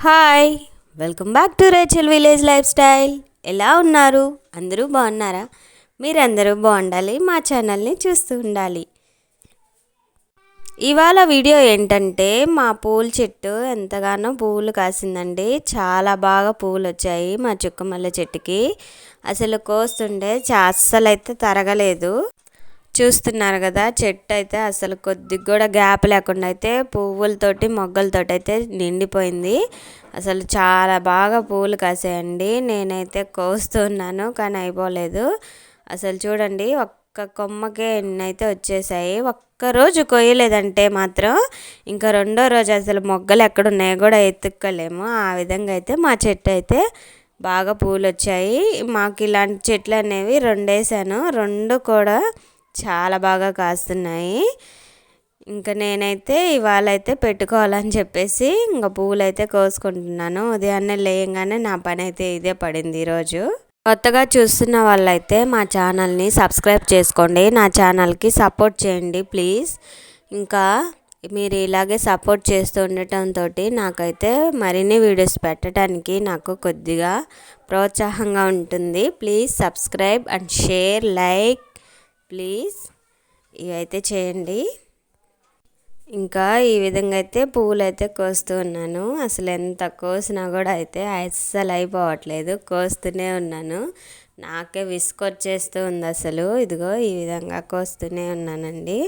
Hi, welcome back to Rachel village life style. ఎలా ఉన్నారు? అందరూ బాగున్నారా? మీరందరూ బాగుండాలి, మా ఛానల్ని చూస్తూ ఉండాలి. ఇవాళ వీడియో ఏంటంటే మా పూల చెట్టు ఎంతగానో పువ్వులు కాసిందండి. చాలా బాగా పువ్వులు వచ్చాయి మా చుక్కమల్లె చెట్టుకి. అసలు కోస్తుంటే అస్సలైతే తరగలేదు. చూస్తున్నారు కదా, చెట్టు అయితే అసలు కొద్దిగా కూడా గ్యాప్ లేకుండా అయితే పువ్వులతోటి మొగ్గలతోటి అయితే నిండిపోయింది. అసలు చాలా బాగా పువ్వులు కాసాయండి. నేనైతే కోస్తున్నాను కానీ అయిపోలేదు. అసలు చూడండి, ఒక్క కొమ్మకే ఎన్నైతే వచ్చేసాయి. ఒక్కరోజు కొయ్యలేదంటే మాత్రం ఇంకా రెండో రోజు అసలు మొగ్గలు ఎక్కడున్నాయో కూడా ఎత్తుక్కోలేము. ఆ విధంగా అయితే మా చెట్టు అయితే బాగా పూలు వచ్చాయి. మాకు ఇలాంటి చెట్లు అనేవి రెండేసాను, రెండు కూడా చాలా బాగా కాస్తున్నాయి. ఇంకా నేనైతే ఇవాళ అయితే పెట్టుకోవాలని చెప్పేసి ఇంకా పువ్వులు అయితే కోసుకుంటున్నాను. ఉదయాన్నే లేయంగానే నా పని అయితే ఇదే పడింది ఈరోజు. కొత్తగా చూస్తున్న వాళ్ళైతే మా ఛానల్ని సబ్స్క్రైబ్ చేసుకోండి, నా ఛానల్కి సపోర్ట్ చేయండి ప్లీజ్. ఇంకా మీరు ఇలాగే సపోర్ట్ చేస్తూ ఉండటంతో నాకైతే మరిన్ని వీడియోస్ పెట్టడానికి నాకు కొద్దిగా ప్రోత్సాహంగా ఉంటుంది. Please subscribe and share, like please, ఇవైతే చేయండి. ఇంకా ఈ విధంగా అయితే పువ్వులు అయితే కోస్తూ ఉన్నాను. అసలు ఎంత కోసినా కూడా అయితే అస్సలు అయిపోవట్లేదు, కోస్తూనే ఉన్నాను. నాకే విసుకొచ్చేస్తూ ఉంది అసలు. ఇదిగో ఈ విధంగా కోస్తూనే ఉన్నానండి.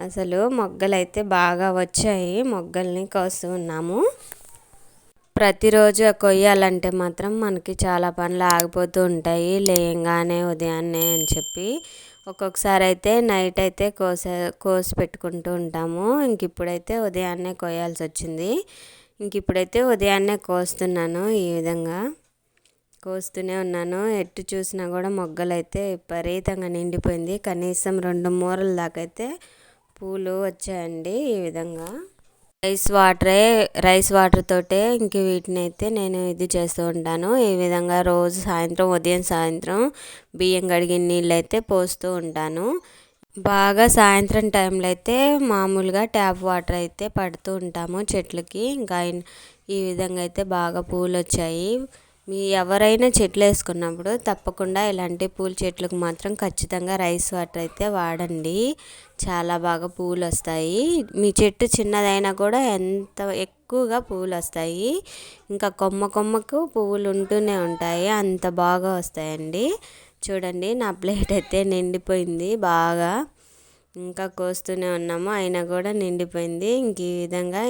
అసలు మొగ్గలు అయితే బాగా వచ్చాయి, మొగ్గల్ని కోస్తూ ఉన్నాము. ప్రతిరోజు కొయ్యాలంటే మాత్రం మనకి చాలా పనులు ఆగిపోతూ ఉంటాయి, లేయంగానే ఉదయాన్నే అని చెప్పి. ఒక్కొక్కసారి అయితే నైట్ అయితే కోసి పెట్టుకుంటూ ఉంటాము. ఇంక ఇప్పుడైతే ఉదయాన్నే కోయాల్సి వచ్చింది. ఇంక ఇప్పుడైతే ఉదయాన్నే కోస్తున్నాను. ఈ విధంగా కోస్తూనే ఉన్నాను. ఎటు చూసినా కూడా మొగ్గలు అయితే విపరీతంగా నిండిపోయింది. కనీసం 2 మూరల దాకా అయితే పూలు వచ్చాయండి. ఈ విధంగా రైస్ వాటర్ తోటే ఇంక వీటిని అయితే నేను ఇది చేస్తూ ఉంటాను. ఈ విధంగా రోజు ఉదయం సాయంత్రం బియ్యం కడిగిన నీళ్ళు అయితే పోస్తూ ఉంటాను. బాగా సాయంత్రం టైంలో అయితే మామూలుగా ట్యాప్ వాటర్ అయితే పడుతూ ఉంటాము చెట్లకి. ఇంకా ఈ విధంగా అయితే బాగా పూలు వచ్చాయి. ఎవరైనా చెట్లు వేసుకున్నప్పుడు తప్పకుండా ఇలాంటి పూల చెట్లకు మాత్రం ఖచ్చితంగా రైస్ వాటర్ అయితే వాడండి. చాలా బాగా పూలు వస్తాయి. మీ చెట్టు చిన్నదైనా కూడా ఎంత ఎక్కువగా పూలు వస్తాయి. ఇంకా కొమ్మకు పువ్వులు ఉంటూనే ఉంటాయి, అంత బాగా వస్తాయండి. చూడండి, నా ప్లేట్ అయితే నిండిపోయింది బాగా. ఇంకా కోస్తూనే ఉన్నాము, అయినా కూడా నిండిపోయింది. ఇంక ఈ విధంగా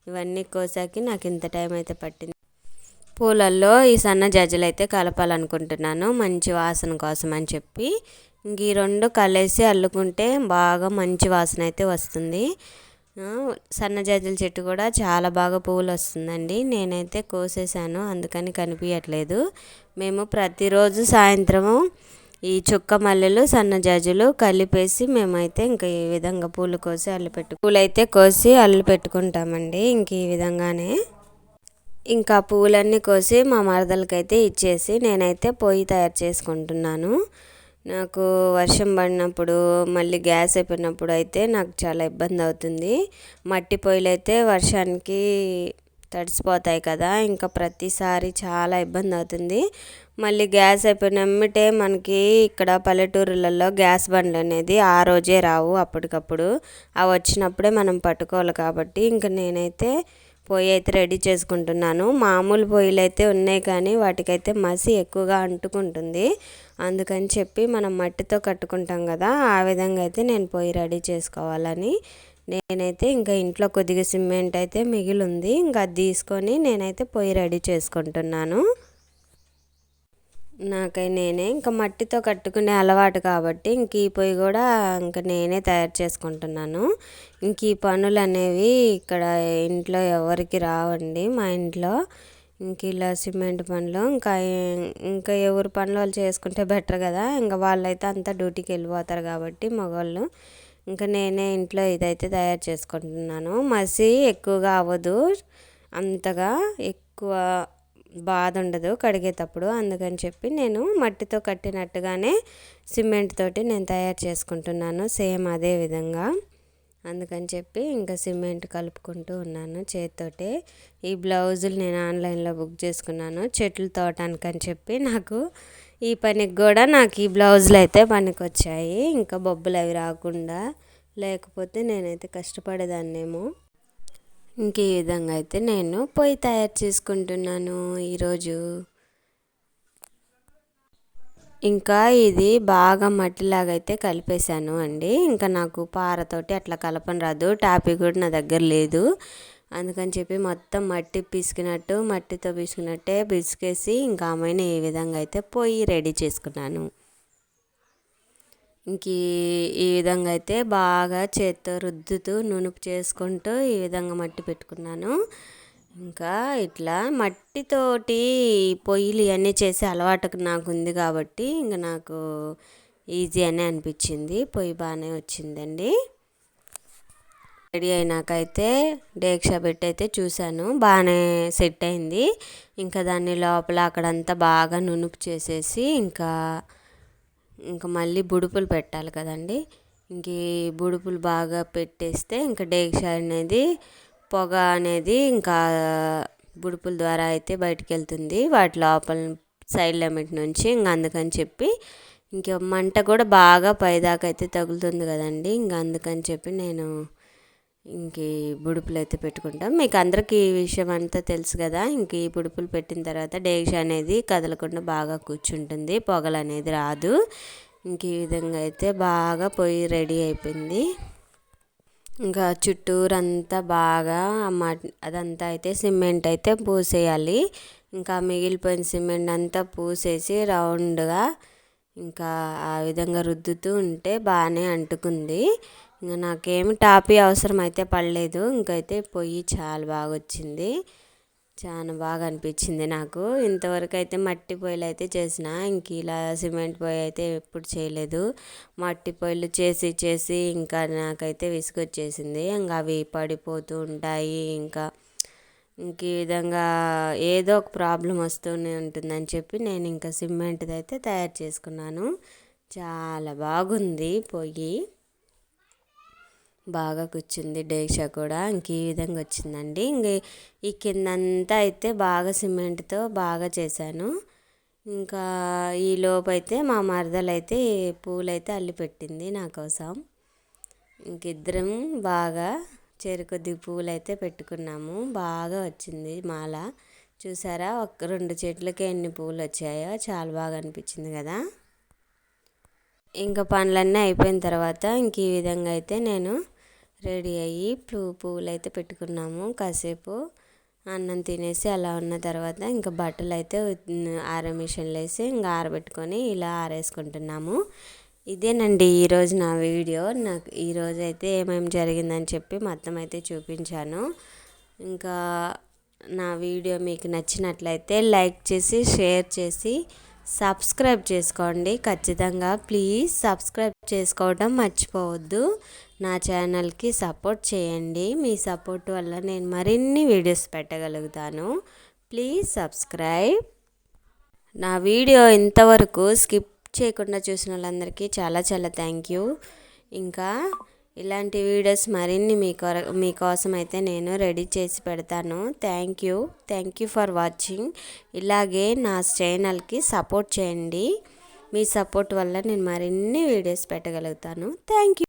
ఇవన్నీ కోసాకి నాకు ఇంత టైం అయితే పట్టింది. పూలల్లో ఈ సన్న జాజులు అయితే కలపాలనుకుంటున్నాను, మంచి వాసన కోసం అని చెప్పి. ఇంక ఈ 2 కలిసి అల్లుకుంటే బాగా మంచి వాసన అయితే వస్తుంది. సన్న జాజుల చెట్టు కూడా చాలా బాగా పువ్వులు వస్తుందండి. నేనైతే కోసేసాను, అందుకని కనిపించట్లేదు. మేము ప్రతిరోజు సాయంత్రము ఈ చుక్క మల్లెలు సన్న జాజులు కలిపేసి మేమైతే ఇంకా ఈ విధంగా పూలు కోసి అల్లు పెట్టుకుంటామండి. ఇంక ఈ విధంగానే ఇంకా పూలన్నీ కోసి మా మరదలకైతే ఇచ్చేసి నేనైతే పొయ్యి తయారు చేసుకుంటున్నాను. నాకు వర్షం పడినప్పుడు మళ్ళీ గ్యాస్ అయిపోయినప్పుడు అయితే నాకు చాలా ఇబ్బంది అవుతుంది. మట్టి పొయ్యిలు అయితే వర్షానికి తడిసిపోతాయి కదా, ఇంకా ప్రతిసారి చాలా ఇబ్బంది అవుతుంది. మళ్ళీ గ్యాస్ అయిపోయినమ్మిటే మనకి ఇక్కడ పల్లెటూరులలో గ్యాస్ బండ్లు అనేది ఆ రోజే రావు, అప్పటికప్పుడు అవి వచ్చినప్పుడే మనం పట్టుకోవాలి. కాబట్టి ఇంకా నేనైతే పొయ్యి అయితే రెడీ చేసుకుంటున్నాను. మామూలు పొయ్యిలు అయితే ఉన్నాయి కానీ వాటికైతే మసి ఎక్కువగా అంటుకుంటుంది. అందుకని చెప్పి మనం మట్టితో కట్టుకుంటాం కదా, ఆ విధంగా అయితే నేను పొయ్యి రెడీ చేసుకోవాలని నేనైతే ఇంకా ఇంట్లో కొద్దిగా సిమెంట్ అయితే మిగిలింది. ఇంకా అది తీసుకొని నేనైతే పొయ్యి రెడీ చేసుకుంటున్నాను. నేనే ఇంకా మట్టితో కట్టుకునే అలవాటు కాబట్టి ఇంక ఈ పొయ్యి కూడా ఇంకా నేనే తయారు చేసుకుంటున్నాను. ఇంక ఈ పనులు అనేవి ఇక్కడ ఇంట్లో ఎవరికి రావండి, మా ఇంట్లో. ఇంక ఇలా సిమెంట్ పనులు ఇంకా ఎవరి పనులు వాళ్ళు చేసుకుంటే బెటర్ కదా. ఇంకా వాళ్ళైతే అంతా డ్యూటీకి వెళ్ళిపోతారు కాబట్టి మగవాళ్ళు. ఇంకా నేనే ఇంట్లో ఇదైతే తయారు చేసుకుంటున్నాను. మసి ఎక్కువగా అవ్వదు, అంతగా ఎక్కువ బాధ ఉండదు కడిగేటప్పుడు. అందుకని చెప్పి నేను మట్టితో కట్టినట్టుగానే సిమెంట్ తోటి నేను తయారు చేసుకుంటున్నాను, సేమ్ అదే విధంగా. అందుకని చెప్పి ఇంకా సిమెంట్ కలుపుకుంటూ ఉన్నాను చేతితోటే. ఈ బ్లౌజులు నేను ఆన్లైన్లో బుక్ చేసుకున్నాను చెట్లు తోటానికని చెప్పి. నాకు ఈ పనికి కూడా నాకు ఈ బ్లౌజులు అయితే పనికొచ్చాయి, ఇంకా బొబ్బలు అవి రాకుండా. లేకపోతే నేనైతే కష్టపడేదాన్నేమో. ఇంక ఈ విధంగా అయితే నేను పొయ్యి తయారు చేసుకుంటున్నాను ఈరోజు. ఇంకా ఇది బాగా మట్టిలాగా అయితే కలిపేశాను అండి. ఇంకా నాకు పారతోటి అట్లా కలపని రాదు, టాపీ కూడా నా దగ్గర లేదు. అందుకని చెప్పి మొత్తం మట్టి పిసికినట్టు, మట్టితో పిసికినట్టే పిసికేసి ఇంకా ఆమెను ఈ విధంగా అయితే పొయ్యి రెడీ చేసుకున్నాను. ఇంక ఈ విధంగా అయితే బాగా చేత్తో రుద్దుతూ నునుపు చేసుకుంటూ ఈ విధంగా మట్టి పెట్టుకున్నాను. ఇంకా ఇట్లా మట్టితోటి పొయ్యిలు ఇవన్నీ చేసే అలవాటు నాకు ఉంది కాబట్టి ఇంకా నాకు ఈజీ అనే అనిపించింది. పొయ్యి బాగానే వచ్చిందండి. రెడీ అయినాకైతే డేక్షా పెట్టి అయితే చూశాను, బాగానే సెట్ అయింది. ఇంకా దాన్ని లోపల అక్కడంతా బాగా నునుపు చేసేసి ఇంకా మళ్ళీ బుడుపులు పెట్టాలి కదండి. ఇంక ఈ బుడుపులు బాగా పెట్టేస్తే ఇంకా డేక్షా అనేది పొగ అనేది ఇంకా బుడుపుల ద్వారా అయితే బయటికి వెళ్తుంది వాటి లోపల సైడ్ లిమిట్ నుంచి. ఇంకా అందుకని చెప్పి ఇంక మంట కూడా బాగా పైదాకా అయితే తగులుతుంది కదండి. ఇంకా అందుకని చెప్పి నేను ఇంక ఈ బుడుపులు అయితే పెట్టుకుంటాం. మీకు అందరికీ ఈ విషయం అంతా తెలుసు కదా. ఇంక ఈ బుడుపులు పెట్టిన తర్వాత డేక్షా అనేది కదలకుండా బాగా కూర్చుంటుంది, పొగలు అనేది రాదు. ఇంక ఈ విధంగా అయితే బాగా పొయ్యి రెడీ అయిపోయింది. ఇంకా చుట్టూరంతా బాగా అదంతా అయితే సిమెంట్ అయితే పూసేయాలి. ఇంకా మిగిలిపోయిన సిమెంట్ అంతా పూసేసి రౌండ్గా ఇంకా ఆ విధంగా రుద్దుతూ ఉంటే బాగానే అంటుకుంది. ఇంకా నాకేమి టాపీ అవసరం అయితే పడలేదు. ఇంకైతే పొయ్యి చాలా బాగా వచ్చింది, చాలా బాగా అనిపించింది నాకు. ఇంతవరకు అయితే మట్టి పొయ్యిలు అయితే చేసిన, ఇంక ఇలా సిమెంట్ పొయ్యి అయితే ఎప్పుడు చేయలేదు. మట్టి పొయ్యిలు చేసి చేసి ఇంకా నాకైతే విసుగొచ్చేసింది. ఇంకా అవి పడిపోతూ ఉంటాయి, ఇంకా ఈ విధంగా ఏదో ఒక ప్రాబ్లం వస్తూనే ఉంటుందని చెప్పి నేను ఇంకా సిమెంట్ది అయితే తయారు చేసుకున్నాను. చాలా బాగుంది పొయ్యి, బాగా కూర్చుంది డేక్షా కూడా. ఇంక ఈ విధంగా వచ్చిందండి. ఇంక ఈ కిందంతా అయితే బాగా సిమెంట్తో బాగా చేశాను. ఇంకా ఈ లోపు అయితే మా మరదలు అయితే పూలైతే అల్లి పెట్టింది నా కోసం. ఇంకిద్దరం బాగా చెరుకొద్ది పూలు అయితే పెట్టుకున్నాము. బాగా వచ్చింది మాల. చూసారా, 2 చెట్లకే ఎన్ని పూలు వచ్చాయో, చాలా బాగా అనిపించింది కదా. ఇంకా పనులన్నీ అయిపోయిన తర్వాత ఇంక ఈ విధంగా అయితే నేను రెడీ అయ్యి పువ్వులు అయితే పెట్టుకున్నాము. కాసేపు అన్నం తినేసి అలా ఉన్న తర్వాత ఇంకా బట్టలు అయితే ఆరే మిషన్లో వేసి ఇంకా ఆరబెట్టుకొని ఇలా ఆరేసుకుంటున్నాము. ఇదేనండి ఈరోజు నా వీడియో. నాకు ఈరోజు అయితే ఏమేమి జరిగిందని చెప్పి మొత్తం అయితే చూపించాను. ఇంకా నా వీడియో మీకు నచ్చినట్లయితే లైక్ చేసి షేర్ చేసి సబ్స్క్రైబ్ చేసుకోండి ఖచ్చితంగా. ప్లీజ్ సబ్స్క్రైబ్ చేసుకోవడం మర్చిపోవద్దు. నా ఛానల్కి సపోర్ట్ చేయండి. మీ సపోర్ట్ వల్ల నేను మరిన్ని వీడియోస్ పెట్టగలుగుతాను. Please subscribe. నా వీడియో ఇంతవరకు స్కిప్ చేయకుండా చూసిన వాళ్ళందరికీ చాలా చాలా థ్యాంక్ యూ. ఇంకా ఇలాంటి వీడియోస్ మరిన్ని మీకోసం అయితే నేను రెడీ చేసి పెడతాను. Thank you for watching. ఇలాగే నా ఛానల్కి సపోర్ట్ చేయండి. మీ సపోర్ట్ వల్ల నేను మరిన్ని వీడియోస్ పెట్టగలుగుతాను. Thank you.